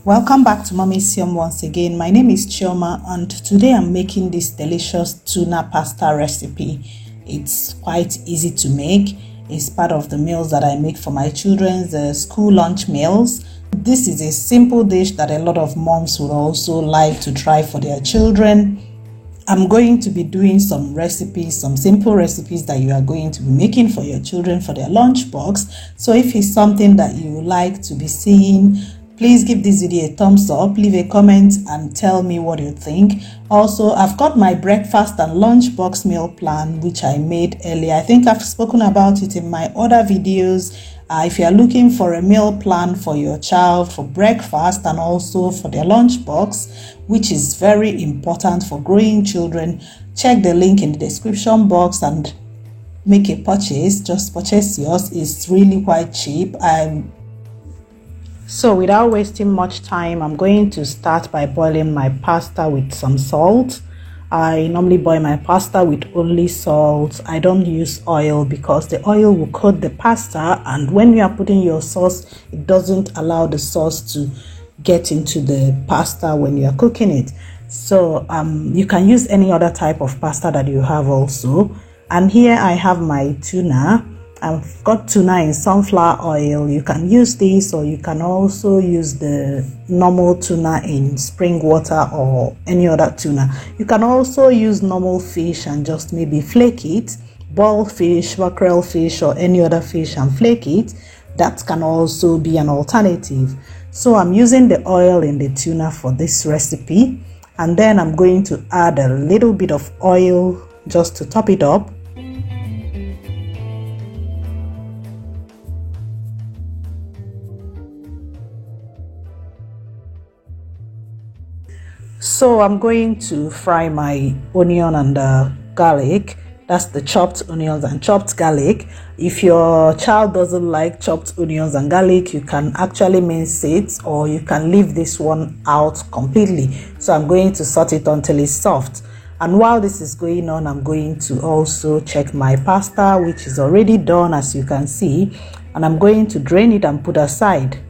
Welcome back to Mommy's Yum once again. My name is Chioma and today I'm making this delicious tuna pasta recipe. It's quite easy to make. It's part of the meals that I make for my children's school lunch meals. This is a simple dish that a lot of moms would also like to try for their children. I'm going to be doing some recipes, some simple recipes that you are going to be making for your children for their lunch box. So if it's something that you would like to be seeing, please give this video a thumbs up, leave a comment and tell me what you think. Also, I've got my breakfast and lunch box meal plan which I made earlier. I think I've spoken about it in my other videos. If you are looking for a meal plan for your child for breakfast and also for their lunch box, which is very important for growing children, check the link in the description box and make a purchase. Just purchase yours. It's really quite cheap. So without wasting much time, I'm going to start by boiling my pasta with some salt. I normally boil my pasta with only salt. I don't use oil because the oil will coat the pasta, and when you are putting your sauce, it doesn't allow the sauce to get into the pasta when you are cooking it. So you can use any other type of pasta that you have also. And here I have my tuna. I've got tuna in sunflower oil. You can use this, or you can also use the normal tuna in spring water or any other tuna. You can also use normal fish and just maybe flake it, boil fish, mackerel fish or any other fish and flake it. That can also be an alternative. So I'm using the oil in the tuna for this recipe, and then I'm going to add a little bit of oil just to top it up. So I'm going to fry my onion and garlic. That's the chopped onions and chopped garlic. If your child doesn't like chopped onions and garlic, you can actually mince it, or you can leave this one out completely. So I'm going to saute it until it's soft. And while this is going on, I'm going to also check my pasta, which is already done, as you can see. And I'm going to drain it and put aside.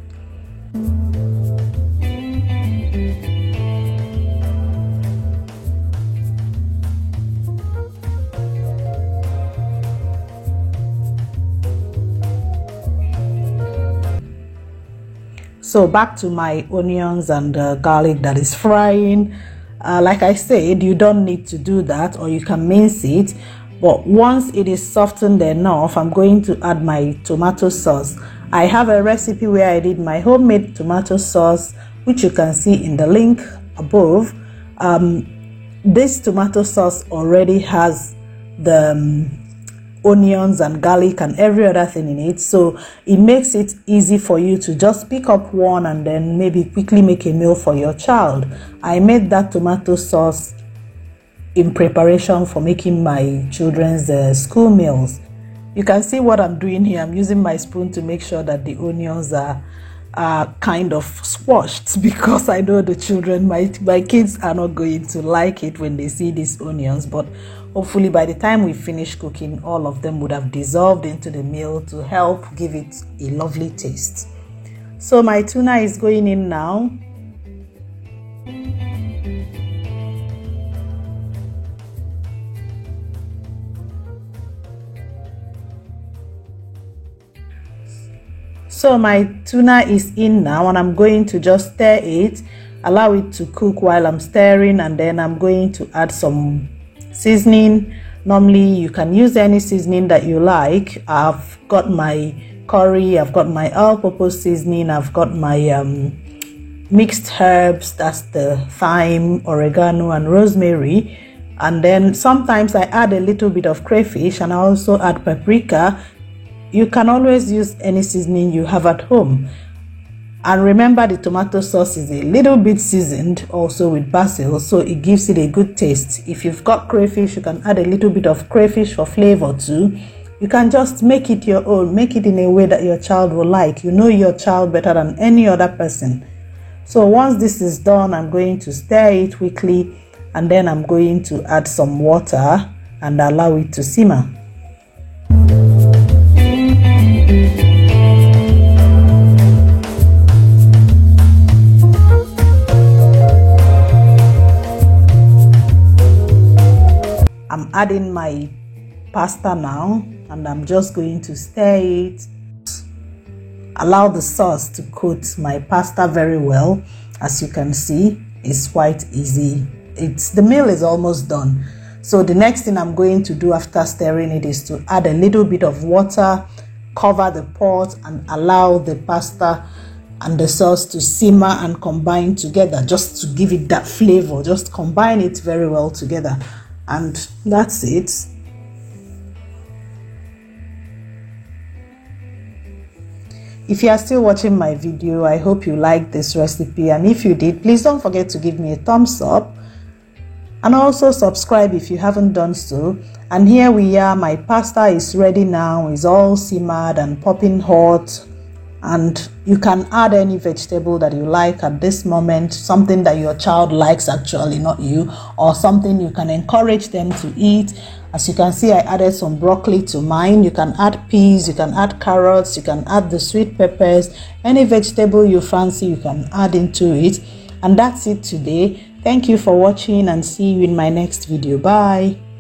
So back to my onions and garlic that is frying. Like I said, you don't need to do that, or you can mince it. But once it is softened enough, I'm going to add my tomato sauce. I have a recipe where I did my homemade tomato sauce, which you can see in the link above. This tomato sauce already has the onions and garlic and every other thing in it, so it makes it easy for you to just pick up one and then maybe quickly make a meal for your child. I made that tomato sauce in preparation for making my children's school meals. You can see what I'm doing here. I'm using my spoon to make sure that the onions are kind of squashed, because I know the children, my kids are not going to like it when they see these onions, but hopefully by the time we finish cooking, all of them would have dissolved into the meal to help give it a lovely taste. So my tuna is going in now. So my tuna is in now, and I'm going to just stir it, allow it to cook while I'm stirring, and then I'm going to add some seasoning. Normally you can use any seasoning that you like. I've got my curry, I've got my all-purpose seasoning, I've got my mixed herbs, that's the thyme, oregano and rosemary, and then sometimes I add a little bit of crayfish, and I also add paprika. You can always use any seasoning you have at home. And remember, the tomato sauce is a little bit seasoned also with basil, so it gives it a good taste. If you've got crayfish, you can add a little bit of crayfish for flavor too. You can just make it your own, make it in a way that your child will like. You know your child better than any other person. So once this is done, I'm going to stir it quickly, and then I'm going to add some water and allow it to simmer. adding my pasta now, and I'm just going to stir it. Allow the sauce to coat my pasta very well. As you can see, it's quite easy. The meal is almost done. So the next thing I'm going to do after stirring it is to add a little bit of water, cover the pot, and allow the pasta and the sauce to simmer and combine together, just to give it that flavor. Just combine it very well together, and that's it. If you are still watching my video, I hope you liked this recipe, and if you did, please don't forget to give me a thumbs up and also subscribe if you haven't done so. And here we are, my pasta is ready now. It's all simmered and popping hot, and you can add any vegetable that you like at this moment, something that your child likes actually, not you, or something you can encourage them to eat. As you can see, I added some broccoli to mine. You can add peas, you can add carrots, you can add the sweet peppers, any vegetable you fancy you can add into it. And that's it today. Thank you for watching, and see you in my next video. Bye.